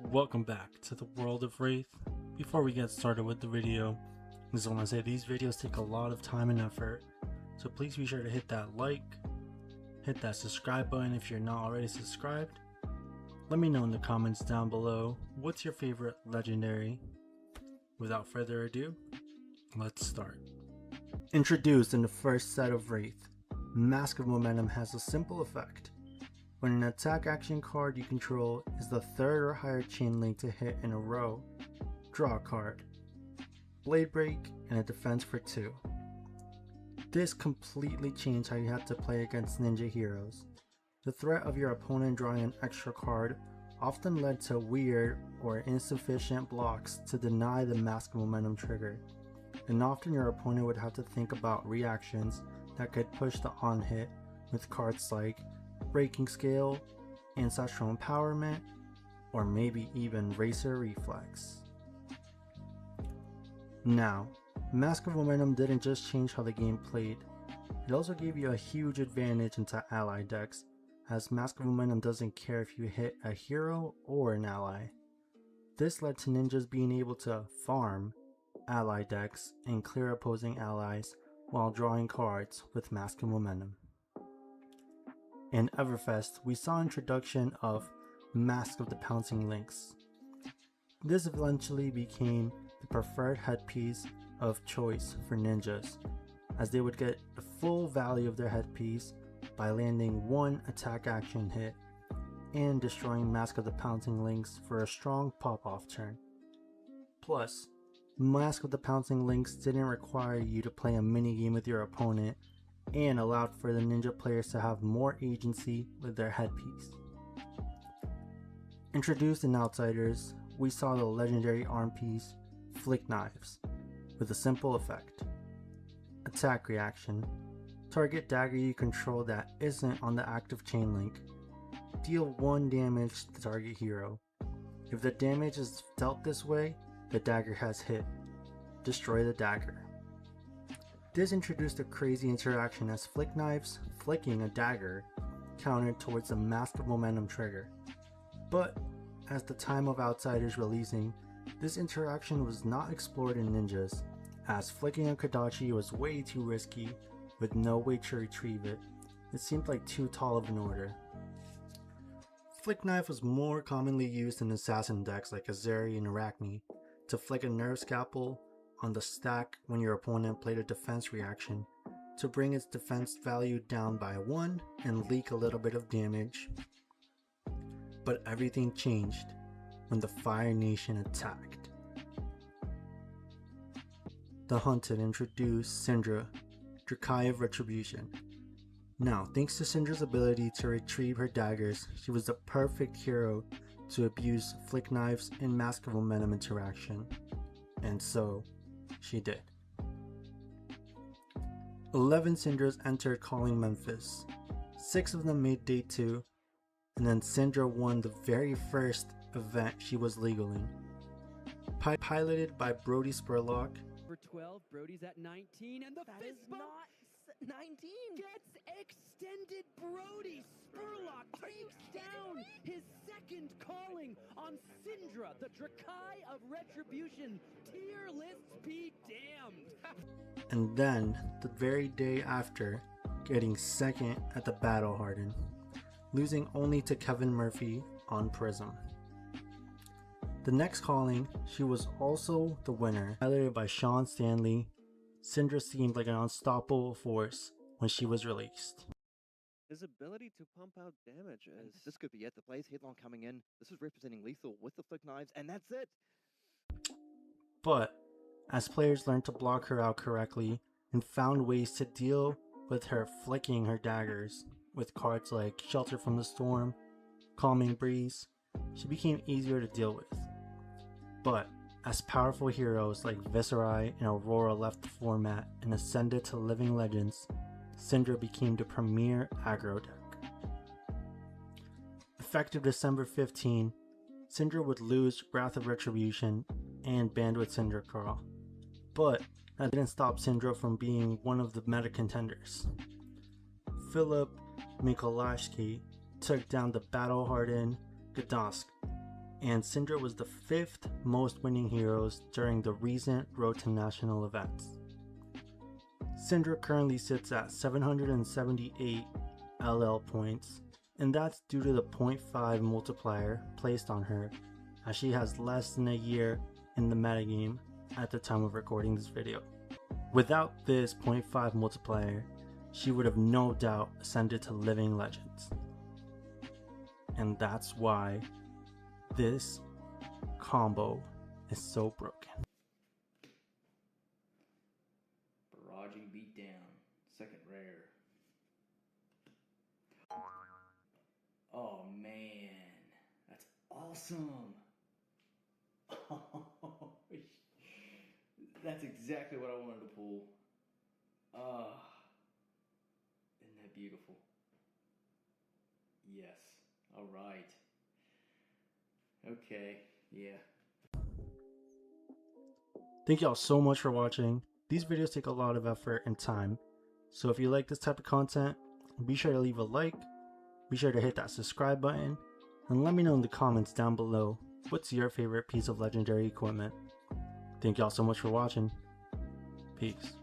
Welcome back to the world of Wraith. Before we get started with the video, I just want to say these videos take a lot of time and effort, so please be sure to hit that like, hit that subscribe button if you're not already subscribed. Let me know in the comments down below, what's your favorite legendary? Without further ado, let's start. Introduced in the first set of Wraith, Mask of Momentum has a simple effect. When an attack action card you control is the third or higher chain link to hit in a row, draw a card, Blade Break, and a defense for 2. This completely changed how you had to play against ninja heroes. The threat of your opponent drawing an extra card often led to weird or insufficient blocks to deny the Mask of Momentum trigger, and often your opponent would have to think about reactions that could push the on hit with cards like Breaking Scale, Ancestral Empowerment, or maybe even Racer Reflex. Now, Mask of Momentum didn't just change how the game played, it also gave you a huge advantage into ally decks, as Mask of Momentum doesn't care if you hit a hero or an ally. This led to ninjas being able to farm ally decks and clear opposing allies while drawing cards with Mask of Momentum. In Everfest, we saw introduction of Mask of the Pouncing links. This eventually became the preferred headpiece of choice for ninjas, as they would get the full value of their headpiece by landing one attack action hit and destroying Mask of the Pouncing links for a strong pop-off turn. Plus, Mask of the Pouncing links didn't require you to play a minigame with your opponent and allowed for the ninja players to have more agency with their headpiece. Introduced in Outsiders, we saw the legendary arm piece Flick Knives with a simple effect. Attack reaction. Target dagger you control that isn't on the active chain link. Deal 1 damage to the target hero. If the damage is dealt this way, the dagger has hit. Destroy the dagger. This introduced a crazy interaction as Flick Knives flicking a dagger countered towards the Mask of Momentum trigger. But at the time of Outsiders releasing, this interaction was not explored in ninjas, as flicking a Kodachi was way too risky with no way to retrieve it. It seemed like too tall of an order. Flick Knife was more commonly used in assassin decks like Azeri and Arachne to flick a nerve scalpel on the stack when your opponent played a defense reaction to bring its defense value down by 1 and leak a little bit of damage. But everything changed when the Fire Nation attacked. The Hunted introduced Syndra, Dromai of Retribution. Now, thanks to Syndra's ability to retrieve her daggers, she was the perfect hero to abuse Flick Knives and Mask of Momentum interaction. And so, she did. 11 Syndras entered Calling Memphis. 6 of them made day 2, and then Syndra won the very first event she was legal in. Piloted by Brody Spurlock. For 12, Brody's at 19, and the fist bump 19 gets extended. Brody Spurlock takes down his second calling on Syndra, the Dromai of Retribution. Tier lists be damned. And then, the very day after, getting second at the Battle Hardened, losing only to Kevin Murphy on Prism. The next calling, she was also the winner, piloted by Sean Stanley. Syndra seemed like an unstoppable force when she was released. His ability to pump out damage is... This could be it. The Blaze Headlong coming in. This is representing lethal with the Flick Knives, and that's it! But, as players learned to block her out correctly and found ways to deal with her flicking her daggers with cards like Shelter from the Storm, Calming Breeze, she became easier to deal with. But, as powerful heroes like Viserai and Aurora left the format and ascended to Living Legends, Syndra became the premier aggro deck. Effective December 15, Syndra would lose Wrath of Retribution and Bandwidth Syndra Crawl, but that didn't stop Syndra from being one of the meta contenders. Philip Mikolashki took down the battle-hardened Gdansk and Syndra was the 5th most winning heroes during the recent Road to National events. Syndra currently sits at 778 LL points, and that's due to the 0.5 multiplier placed on her, as she has less than a year in the metagame at the time of recording this video. Without this 0.5 multiplier, she would have no doubt ascended to Living Legends. And that's why this combo is so broken. Barraging beat down, second rare. Oh man, that's awesome. That's exactly what I wanted to pull. Isn't that beautiful? Yes. All right. Okay. Yeah. Thank y'all so much for watching. These videos take a lot of effort and time, so if you like this type of content, be sure to leave a like, be sure to hit that subscribe button, and let me know in the comments down below what's your favorite piece of legendary equipment. Thank y'all so much for watching. Peace.